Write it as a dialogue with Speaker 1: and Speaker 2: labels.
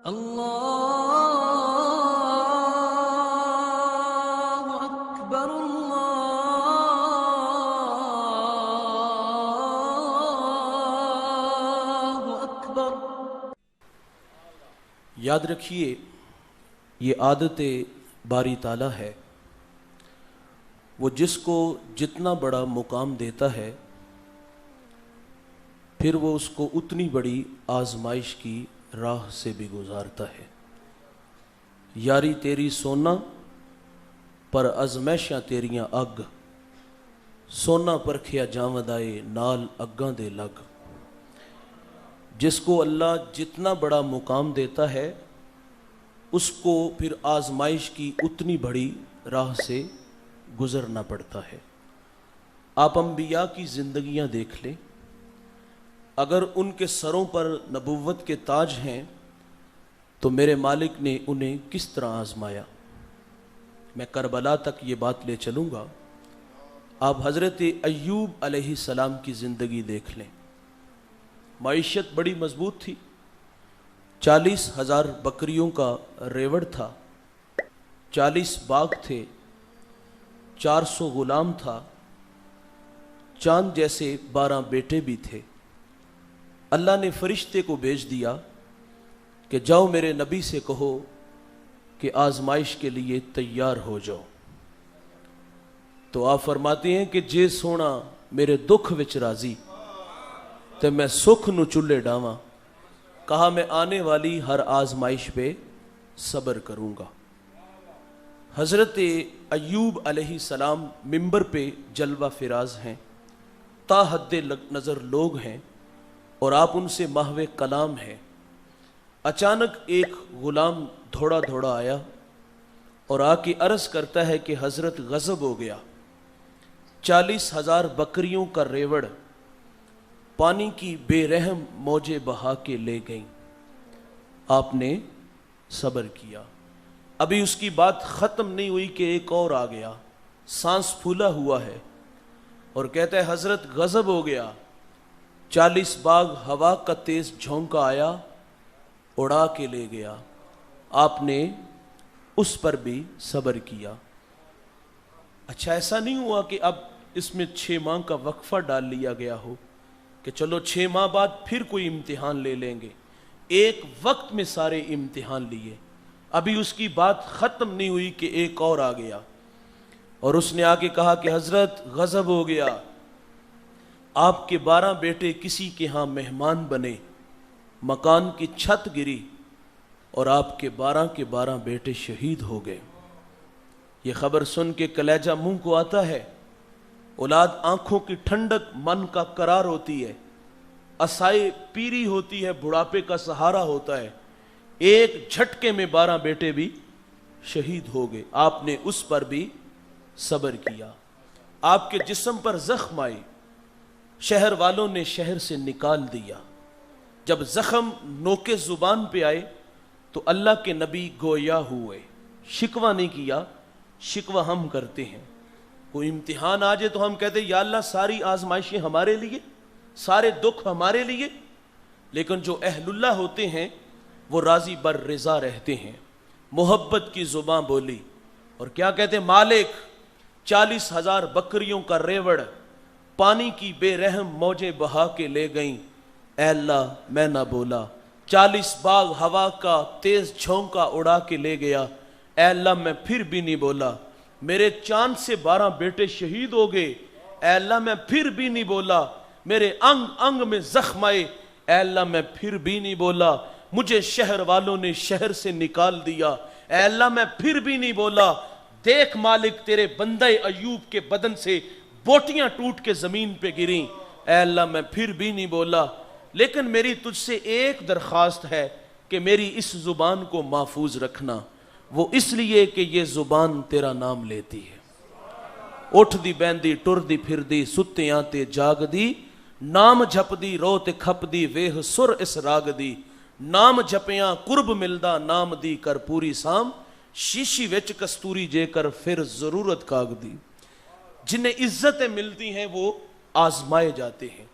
Speaker 1: اللہ اکبر اللہ اکبر۔
Speaker 2: یاد رکھیے یہ عادت باری تعالیٰ ہے، وہ جس کو جتنا بڑا مقام دیتا ہے پھر وہ اس کو اتنی بڑی آزمائش کی راہ سے بھی گزارتا ہے۔ یاری تیری سونا پر ازمائشاں تیریاں اگ، سونا پرکھیا جاوند آئے نال اگاں دے لگ۔ جس کو اللہ جتنا بڑا مقام دیتا ہے اس کو پھر آزمائش کی اتنی بڑی راہ سے گزرنا پڑتا ہے۔ آپ انبیاء کی زندگیاں دیکھ لیں، اگر ان کے سروں پر نبوت کے تاج ہیں تو میرے مالک نے انہیں کس طرح آزمایا۔ میں کربلا تک یہ بات لے چلوں گا۔ آپ حضرت ایوب علیہ السلام کی زندگی دیکھ لیں، معیشت بڑی مضبوط تھی، 40,000 بکریوں کا ریوڑ تھا، 40 باغ تھے، 400 غلام تھا، چاند جیسے 12 بیٹے بھی تھے۔ اللہ نے فرشتے کو بھیج دیا کہ جاؤ میرے نبی سے کہو کہ آزمائش کے لیے تیار ہو جاؤ۔ تو آپ فرماتے ہیں کہ جے سونا میرے دکھ وچ راضی تے میں سکھ نو چلے ڈاواں، کہا میں آنے والی ہر آزمائش پہ صبر کروں گا۔ حضرت ایوب علیہ السلام ممبر پہ جلوہ فراز ہیں، تا حد نظر لوگ ہیں اور آپ ان سے محو کلام ہیں۔ اچانک ایک غلام دھوڑا دھوڑا آیا اور آ کے عرض کرتا ہے کہ حضرت غضب ہو گیا، 40,000 بکریوں کا ریوڑ پانی کی بے رحم موجیں بہا کے لے گئیں۔ آپ نے صبر کیا، ابھی اس کی بات ختم نہیں ہوئی کہ ایک اور آ گیا، سانس پھولا ہوا ہے اور کہتا ہے حضرت غضب ہو گیا، 40 باغ ہوا کا تیز جھونکا آیا اڑا کے لے گیا۔ آپ نے اس پر بھی صبر کیا۔ اچھا ایسا نہیں ہوا کہ اب اس میں 6 ماہ کا وقفہ ڈال لیا گیا ہو کہ چلو 6 ماہ بعد پھر کوئی امتحان لے لیں گے۔ ایک وقت میں سارے امتحان لیے، ابھی اس کی بات ختم نہیں ہوئی کہ ایک اور آ گیا اور اس نے آ کے کہا کہ حضرت غضب ہو گیا، آپ کے 12 بیٹے کسی کے ہاں مہمان بنے، مکان کی چھت گری اور آپ کے 12 بیٹے شہید ہو گئے۔ یہ خبر سن کے کلیجہ منہ کو آتا ہے۔ اولاد آنکھوں کی ٹھنڈک، من کا قرار ہوتی ہے، اسائے پیری ہوتی ہے، بڑھاپے کا سہارا ہوتا ہے۔ ایک جھٹکے میں 12 بیٹے بھی شہید ہو گئے۔ آپ نے اس پر بھی صبر کیا۔ آپ کے جسم پر زخم آئے، شہر والوں نے شہر سے نکال دیا۔ جب زخم نوکے زبان پہ آئے تو اللہ کے نبی گویا ہوئے، شکوہ نہیں کیا، شکوہ ہم کرتے ہیں۔ کوئی امتحان آ جائے تو ہم کہتے ہیں یا اللہ ساری آزمائشیں ہمارے لیے، سارے دکھ ہمارے لیے، لیکن جو اہل اللہ ہوتے ہیں وہ راضی بر رضا رہتے ہیں۔ محبت کی زباں بولی اور کیا کہتے ہیں، مالک 40,000 بکریوں کا ریوڑ پانی کی بے رحم موجیں بہا کے لے گئیں، اے اللہ میں نہ بولا۔ 40 باغ ہوا کا تیز جھونکا اڑا کے لے گیا، اے اللہ میں پھر بھی نہیں بولا۔ میرے چاند سے 12 بیٹے شہید ہو گئے، اے اللہ میں پھر بھی نہیں بولا۔ میرے انگ انگ میں زخم آئے، اے اللہ میں پھر بھی نہیں بولا۔ مجھے شہر والوں نے شہر سے نکال دیا، اے اللہ میں پھر بھی نہیں بولا۔ دیکھ مالک تیرے بندہ ایوب کے بدن سے بوٹیاں ٹوٹ کے زمین پہ گریں، اے اللہ میں پھر بھی نہیں بولا۔ لیکن میری تجھ سے ایک درخواست ہے کہ میری اس زبان کو محفوظ رکھنا، وہ اس لیے کہ یہ زبان تیرا نام لیتی ہے۔ اٹھ دی بیندی ٹر دی پھر دی ستیاں تے جاگ دی، نام جھپ دی رو تے کھپ دی ویہ سر اس راگ دی، نام جھپیاں قرب ملدا نام دی کر پوری سام، شیشی وچ کستوری جے کر پھر ضرورت کاغ دی۔ جنہیں عزتیں ملتی ہیں وہ آزمائے جاتے ہیں۔